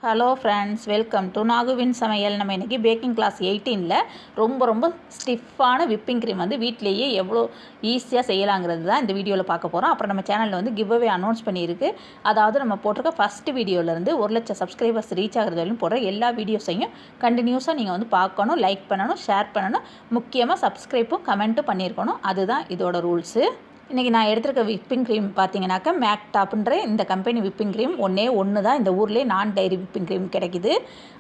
Hello friends, welcome to நாகுவின் சமையல். நம்ம இன்றைக்கி பேக்கிங் கிளாஸ் 18ல் ரொம்ப ஸ்டிஃபான விப்பிங் க்ரீம் வந்து வீட்டிலேயே எவ்வளோ ஈஸியாக செய்யலாங்கிறது தான் இந்த வீடியோவில் பார்க்க போகிறோம். அப்புறம் நம்ம சேனலில் வந்து கிவ் அவே அனௌன்ஸ் பண்ணியிருக்கு. அதாவது நம்ம போட்டிருக்க ஃபஸ்ட்டு வீடியோலேருந்து 1,00,000 சப்ஸ்கிரைபர்ஸ் ரீச் ஆகிறது வரையும் போடுற எல்லா வீடியோஸையும் கண்டினியூஸாக நீங்கள் வந்து பார்க்கணும், லைக் பண்ணணும், ஷேர் பண்ணணும், முக்கியமாக சப்ஸ்கிரைப்பும் கமெண்ட்டும் பண்ணியிருக்கணும். அதுதான் இதோட ரூல்ஸு. இன்றைக்கி நான் எடுத்துருக்க விப்பிங் க்ரீம் பார்த்தீங்கன்னாக்கா மேக்டாப்ன்ற இந்த கம்பெனி விப்பிங் க்ரீம் ஒன்று தான் இந்த ஊர்லேயே நான் டைரி விப்பிங் க்ரீம் கிடைக்கிது.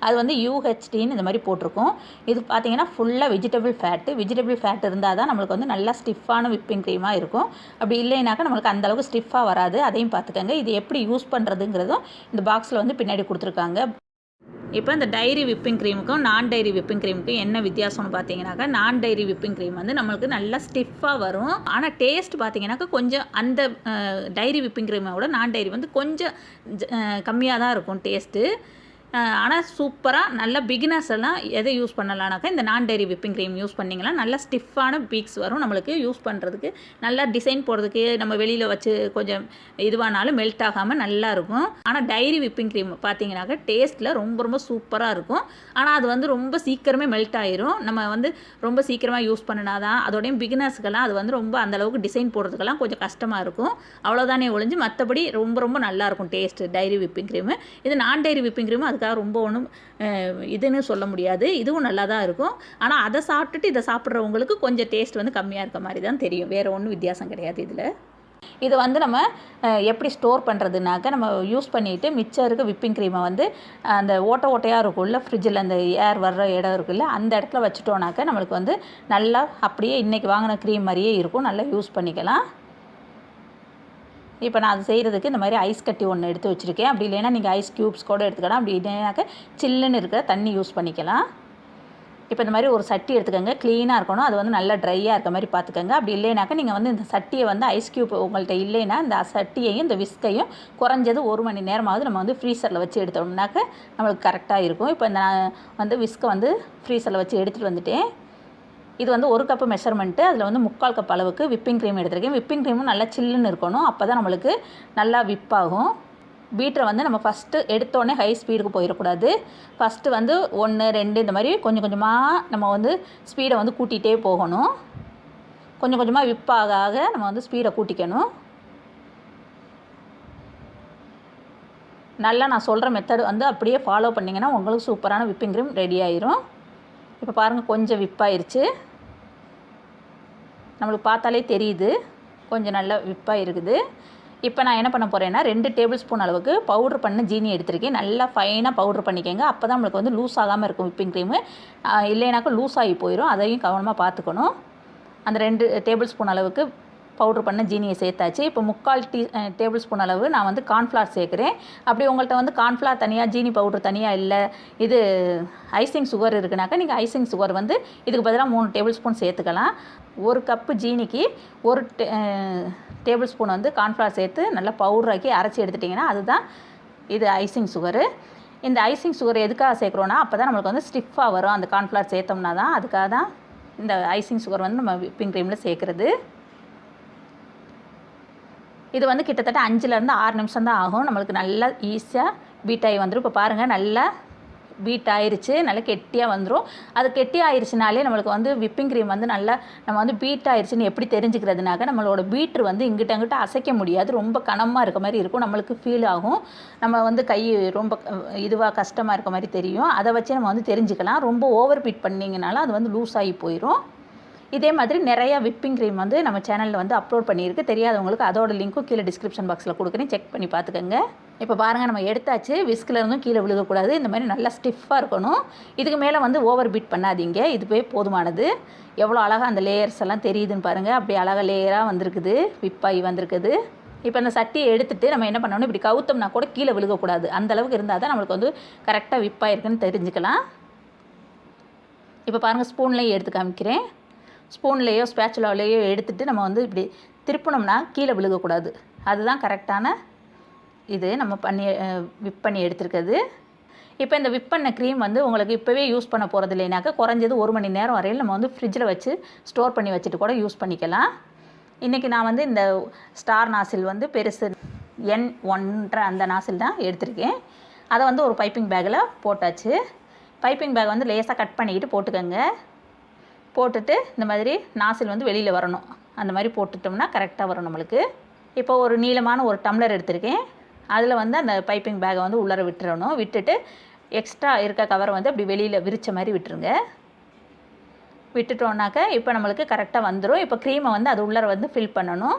அது வந்து UHTன்னு இந்த மாதிரி போட்டிருக்கோம். இது பார்த்தீங்கன்னா ஃபுல்லாக வெஜிடபிள் ஃபேட் இருந்தால் தான் நம்மளுக்கு வந்து நல்லா ஸ்டிஃபான விப்பிங் க்ரீமாக இருக்கும். அப்படி இல்லைனாக்கா நம்மளுக்கு அந்தளவுக்கு ஸ்டிஃபாக வராது. அதையும் பார்த்துக்கோங்க. இது எப்படி யூஸ் பண்ணுறதுங்கிறதும் இந்த பாக்ஸில் வந்து பின்னாடி கொடுத்துருக்காங்க. இப்போ இந்த டைரி விப்பிங் க்ரீமுக்கும் நான் டைரி விப்பிங் க்ரீமுக்கும் என்ன வித்தியாசம்னு பார்த்தீங்கன்னாக்கா, நான் டைரி விப்பிங் க்ரீம் வந்து நம்மளுக்கு நல்லா ஸ்டிஃபாக வரும். ஆனால் டேஸ்ட் பார்த்தீங்கன்னாக்கா கொஞ்சம் அந்த டைரி விப்பிங் க்ரீமை விட நான் டைரி வந்து கொஞ்சம் கம்மியாக தான் இருக்கும் டேஸ்ட்டு. ஆனால் சூப்பராக நல்லா பிகினர்ஸ் எல்லாம் எதை யூஸ் பண்ணலான்னாக்கா இந்த நான் டைரி விப்பிங் க்ரீம் யூஸ் பண்ணிங்கன்னா நல்லா ஸ்டிஃபான பீக்ஸ் வரும். நம்மளுக்கு யூஸ் பண்ணுறதுக்கு நல்லா டிசைன் போடுறதுக்கு நம்ம வெளியில் வச்சு கொஞ்சம் இதுவானாலும் மெல்ட் ஆகாமல் நல்லாயிருக்கும். ஆனால் டைரி விப்பிங் க்ரீம் பார்த்தீங்கன்னாக்கா டேஸ்ட்டில் ரொம்ப சூப்பராக இருக்கும். ஆனால் அது வந்து ரொம்ப சீக்கிரமே மெல்ட் ஆயிரும். நம்ம வந்து ரொம்ப சீக்கிரமாக யூஸ் பண்ணினாதான் அதோடையும் பிகினர்ஸுக்கெல்லாம் அது வந்து ரொம்ப அந்தளவுக்கு டிசைன் போடுறதுக்கெல்லாம் கொஞ்சம் கஷ்டமாக இருக்கும். அவ்வளோதானே ஒழிஞ்சு மற்றபடி ரொம்ப நல்லாயிருக்கும் டேஸ்ட்டு டைரி விப்பிங் க்ரீமு. இது நான் டைரி விப்பிங் க்ரீமு அதுக்காக ரொம்ப ஒன்றும் இதுன்னு சொல்ல முடியாது. இதுவும் நல்லா தான் இருக்கும். ஆனால் அதை சாப்பிட்டுட்டு இதை சாப்பிட்றவங்களுக்கு கொஞ்சம் டேஸ்ட் வந்து கம்மியாக இருக்க மாதிரி தான் தெரியும். வேறு ஒன்றும் வித்தியாசம் கிடையாது இதில். இதை வந்து நம்ம எப்படி ஸ்டோர் பண்ணுறதுனாக்க, நம்ம யூஸ் பண்ணிவிட்டு மிச்சம் இருக்க விப்பிங் க்ரீமை வந்து அந்த ஓட்டையாக இருக்கும்ல, ஃப்ரிட்ஜில் அந்த ஏர் வர்ற இடம் இருக்குல்ல, அந்த இடத்துல வச்சுட்டோன்னாக்க நம்மளுக்கு வந்து நல்லா அப்படியே இன்றைக்கி வாங்கின க்ரீம் மாதிரியே இருக்கும். நல்லா யூஸ் பண்ணிக்கலாம். இப்போ நான் அது செய்கிறதுக்கு இந்த மாதிரி ஐஸ் கட்டி ஒன்று எடுத்து வச்சுருக்கேன். அப்படி இல்லைன்னா நீங்கள் ஐஸ் க்யூப்ஸ் கூட எடுத்துக்கலாம். அப்படி இல்லைனாக்க சில்லுன்னு இருக்கிற தண்ணி யூஸ் பண்ணிக்கலாம். இப்போ இந்த மாதிரி ஒரு சட்டி எடுத்துக்கோங்க. க்ளீனாக இருக்கணும். அது வந்து நல்லா ட்ரையாக இருக்க மாதிரி பார்த்துக்கோங்க. அப்படி இல்லைனாக்கா நீங்கள் வந்து இந்த சட்டியை வந்து ஐஸ் க்யூப் உங்கள்கிட்ட இல்லைன்னா இந்த சட்டியையும் இந்த விஸ்கையும் குறைஞ்சது 1 மணி நேரமாவது நம்ம வந்து ஃப்ரீசரில் வச்சு எடுத்தோம்னாக்க நம்மளுக்கு கரெக்டாக இருக்கும். இப்போ நான் வந்து விஸ்கை வந்து ஃப்ரீசரில் வச்சு எடுத்துகிட்டு வந்துட்டேன். இது வந்து 1 கப்பு மெஷர்மெண்ட்டு. அதில் வந்து 3/4 கப் அளவுக்கு விப்பிங் க்ரீம் எடுத்துருக்கேன். விப்பிங் க்ரீமும் நல்லா சில்லுன்னு இருக்கணும். அப்போ தான் நம்மளுக்கு நல்லா விப்பாகும். பீட்டரை வந்து நம்ம ஃபஸ்ட்டு எடுத்தோடனே ஹை ஸ்பீடுக்கு போயிடக்கூடாது. ஃபஸ்ட்டு வந்து 1, 2 இந்த மாதிரி கொஞ்சமாக நம்ம வந்து ஸ்பீடை வந்து கூட்டிகிட்டே போகணும். கொஞ்சமாக விப்பாக நம்ம வந்து ஸ்பீடை கூட்டிக்கணும். நல்லா நான் சொல்கிற மெத்தட் வந்து அப்படியே ஃபாலோ பண்ணிங்கன்னா உங்களுக்கு சூப்பரான விப்பிங் க்ரீம் ரெடி ஆயிரும். இப்போ பாருங்கள், கொஞ்சம் விப்பாயிருச்சு. நம்மளுக்கு பார்த்தாலே தெரியுது கொஞ்சம் நல்லா விப்பாக இருக்குது. இப்போ நான் என்ன பண்ண போகிறேன்னா 2 டேபிள் ஸ்பூன் அளவுக்கு பவுட்ரு பண்ண ஜீனி எடுத்திருக்கேன். நல்லா ஃபைனாக பவுட்ரு பண்ணிக்கோங்க. அப்போ தான் நம்மளுக்கு வந்து லூஸ் ஆகாமல் இருக்கும் விப்பிங் க்ரீமு. இல்லைனாக்கா லூஸ் ஆகி போயிடும். அதையும் கவனமாக பார்த்துக்கணும். அந்த 2 டேபிள் ஸ்பூன் அளவுக்கு பவுட்ரு பண்ண ஜீனியை சேர்த்தாச்சு. இப்போ 3/4 டேபிள் ஸ்பூன் அளவு நான் வந்து கார்ன்ஃப்ளவர் சேர்க்குறேன். அப்படி உங்கள்கிட்ட வந்து கார்ன்ஃப்ளவர் தனியாக ஜீனி பவுட்ரு தனியாக இல்லை, இது ஐசிங் சுகர் இருக்குனாக்கா நீங்கள் ஐசிங் சுகர் வந்து இதுக்கு பதிலாக 3 டேபிள் ஸ்பூன் சேர்த்துக்கலாம். 1 கப்பு ஜீனிக்கு 1 டேபிள் ஸ்பூன் வந்து கார்ன்ஃப்ளவர் சேர்த்து நல்லா பவுடராக்கி அரைச்சி எடுத்துட்டிங்கன்னா அதுதான் இது ஐசிங் சுகரு. இந்த ஐசிங் சுகர் எதுக்காக சேர்க்குறோன்னா அப்போ தான் நம்மளுக்கு வந்து ஸ்டிஃபாக வரும். அந்த கார்ன்ஃப்ளவர் சேர்த்தோம்னா தான், அதுக்காக தான் இந்த ஐசிங் சுகர் வந்து நம்ம விப்பிங் க்ரீமில் சேர்க்குறது. இது வந்து கிட்டத்தட்ட 5லேருந்து 6 நிமிஷம் தான் ஆகும். நம்மளுக்கு நல்லா ஈஸியாக பீட் ஆகி வந்துடும். இப்போ பாருங்கள், நல்லா பீட் ஆயிடுச்சு. நல்லா கெட்டியாக வந்துடும். அது கெட்டி ஆயிடுச்சுனாலே நம்மளுக்கு வந்து விப்பிங் க்ரீம் வந்து நல்லா நம்ம வந்து பீட் ஆயிடுச்சுன்னு எப்படி தெரிஞ்சுக்கிறதுனாக்க, நம்மளோட பீட்ரு வந்து இங்கிட்ட அசைக்க முடியாது. ரொம்ப கனமாக இருக்க மாதிரி இருக்கும். நம்மளுக்கு ஃபீல் ஆகும். நம்ம வந்து கை ரொம்ப இதுவாக கஷ்டமாக இருக்க மாதிரி தெரியும். அதை வச்சு நம்ம வந்து தெரிஞ்சுக்கலாம். ரொம்ப ஓவர் பீட் பண்ணிங்கனால அது வந்து லூஸ் ஆகி போயிடும். இதே மாதிரி நிறையா விப்பிங் க்ரீம் வந்து நம்ம சேனலில் வந்து அப்லோட் பண்ணியிருக்கு. தெரியாதவங்களுக்கு அதோட லிங்க்கும் கீழே டிஸ்கிரிப்ஷன் பாக்ஸில் கொடுக்குறேன். செக் பண்ணி பார்த்துக்கோங்க. இப்போ பாருங்கள், நம்ம எடுத்தாச்சு. விஸ்கிலேருந்தும் கீழே விழுகக்கூடாது. இந்த மாதிரி நல்லா ஸ்டிஃபாக இருக்கணும். இதுக்கு மேலே வந்து ஓவர் பீட் பண்ணாதீங்க. இதுவே போதுமானது. எவ்வளோ அழகாக அந்த லேயர்ஸ் எல்லாம் தெரியுதுன்னு பாருங்கள். அப்படி அழகாக லேயராக வந்திருக்குது, விப்பாகி வந்திருக்குது. இப்போ அந்த சட்டியை எடுத்துகிட்டு நம்ம என்ன பண்ணணும், இப்படி கவுத்தோம்னா கூட கீழே விழுகக்கூடாது. அந்தளவுக்கு இருந்தால் தான் நம்மளுக்கு வந்து கரெக்டாக விப்பாயிருக்குன்னு தெரிஞ்சுக்கலாம். இப்போ பாருங்கள், ஸ்பூன்லேயும் எடுத்து காமிக்கிறேன். ஸ்பூன்லேயோ ஸ்பேச்சுலாலேயோ எடுத்துகிட்டு நம்ம வந்து இப்படி திருப்பினோம்னா கீழே விழுகக்கூடாது. அதுதான் கரெக்டான இது நம்ம விப் பண்ணி எடுத்துருக்கிறது. இப்போ இந்த விப் பண்ண க்ரீம் வந்து உங்களுக்கு இப்போவே யூஸ் பண்ண போகிறது இல்லைனாக்கா குறைஞ்சது 1 மணி நேரம் வரையில் நம்ம வந்து ஃப்ரிட்ஜில் வச்சு ஸ்டோர் பண்ணி வச்சுட்டு கூட யூஸ் பண்ணிக்கலாம். இன்றைக்கி நான் வந்து இந்த ஸ்டார் நாசில் வந்து பெருசு N1 அந்த நாசில் தான் எடுத்திருக்கேன். அதை வந்து ஒரு பைப்பிங் பேக்கில் போட்டாச்சு. பைப்பிங் பேக் வந்து லேசாக கட் பண்ணிக்கிட்டு போட்டுக்கோங்க. போட்டுட்டு இந்த மாதிரி நாசில் வந்து வெளியில் வரணும். அந்த மாதிரி போட்டுட்டோம்னா கரெக்டாக வரும் நம்மளுக்கு. இப்போ ஒரு நீளமான ஒரு டம்ளர் எடுத்திருக்கேன். அதில் வந்து அந்த பைப்பிங் பேக்கை வந்து உள்ளார விட்டுறணும். விட்டுட்டு எக்ஸ்ட்ரா இருக்க கவரை வந்து அப்படி வெளியில் விரித்த மாதிரி விட்டுருங்க. விட்டுட்டோன்னாக்க இப்போ நம்மளுக்கு கரெக்டாக வந்துடும். இப்போ க்ரீமை வந்து அது உள்ளார வந்து ஃபில் பண்ணணும்.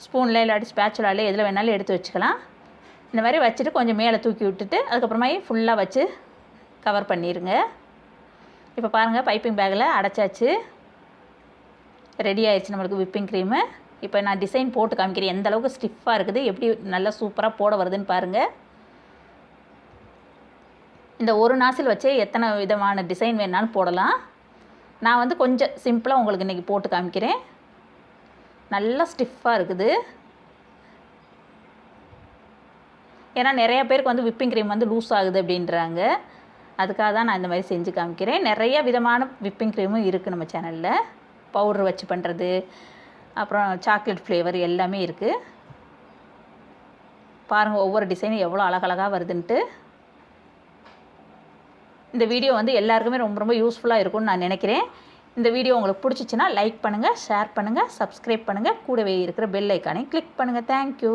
ஸ்பூனில் இல்லாட்டி ஸ்பேச்சுலாலே எதில் வேணாலும் எடுத்து வச்சுக்கலாம். இந்த மாதிரி வச்சுட்டு கொஞ்சம் மேலே தூக்கி விட்டுட்டு அதுக்கப்புறமா ஃபுல்லாக வச்சு கவர் பண்ணிடுங்க. இப்போ பாருங்கள், பைப்பிங் பேக்கில் அடைச்சாச்சு. ரெடி ஆயிடுச்சு நம்மளுக்கு விப்பிங் க்ரீமு. இப்போ நான் டிசைன் போட்டு காமிக்கிறேன் எந்த அளவுக்கு ஸ்டிஃபாக இருக்குது, எப்படி நல்லா சூப்பராக போட வருதுன்னு பாருங்கள். இந்த ஒரு நாசில் வச்சே எத்தனை விதமான டிசைன் வேணாலும் போடலாம். நான் வந்து கொஞ்சம் சிம்பிளாக உங்களுக்கு இன்றைக்கி போட்டு காமிக்கிறேன். நல்லா ஸ்டிஃபாக இருக்குது. ஏன்னா நிறையா பேருக்கு வந்து விப்பிங் க்ரீம் வந்து லூஸ் ஆகுது அப்படின்றாங்க. அதுக்காக தான் நான் இந்த மாதிரி செஞ்சு காமிக்கிறேன். நிறைய விதமான விப்பிங் க்ரீமும் இருக்குது நம்ம சேனலில். பவுட்ரு வச்சு பண்ணுறது, அப்புறம் சாக்லேட் ஃப்ளேவர் எல்லாமே இருக்குது. பாருங்கள் ஒவ்வொரு டிசைனும் எவ்வளோ அழகழகாக வருதுன்ட்டு. இந்த வீடியோ வந்து எல்லாருக்குமே ரொம்ப ரொம்ப யூஸ்ஃபுல்லாக இருக்கும்னு நான் நினைக்கிறேன். இந்த வீடியோ உங்களுக்கு பிடிச்சிச்சின்னா லைக் பண்ணுங்கள், ஷேர் பண்ணுங்கள், சப்ஸ்கிரைப் பண்ணுங்கள். கூடவே இருக்கிற பெல் ஐக்கானை கிளிக் பண்ணுங்கள். தேங்க்யூ.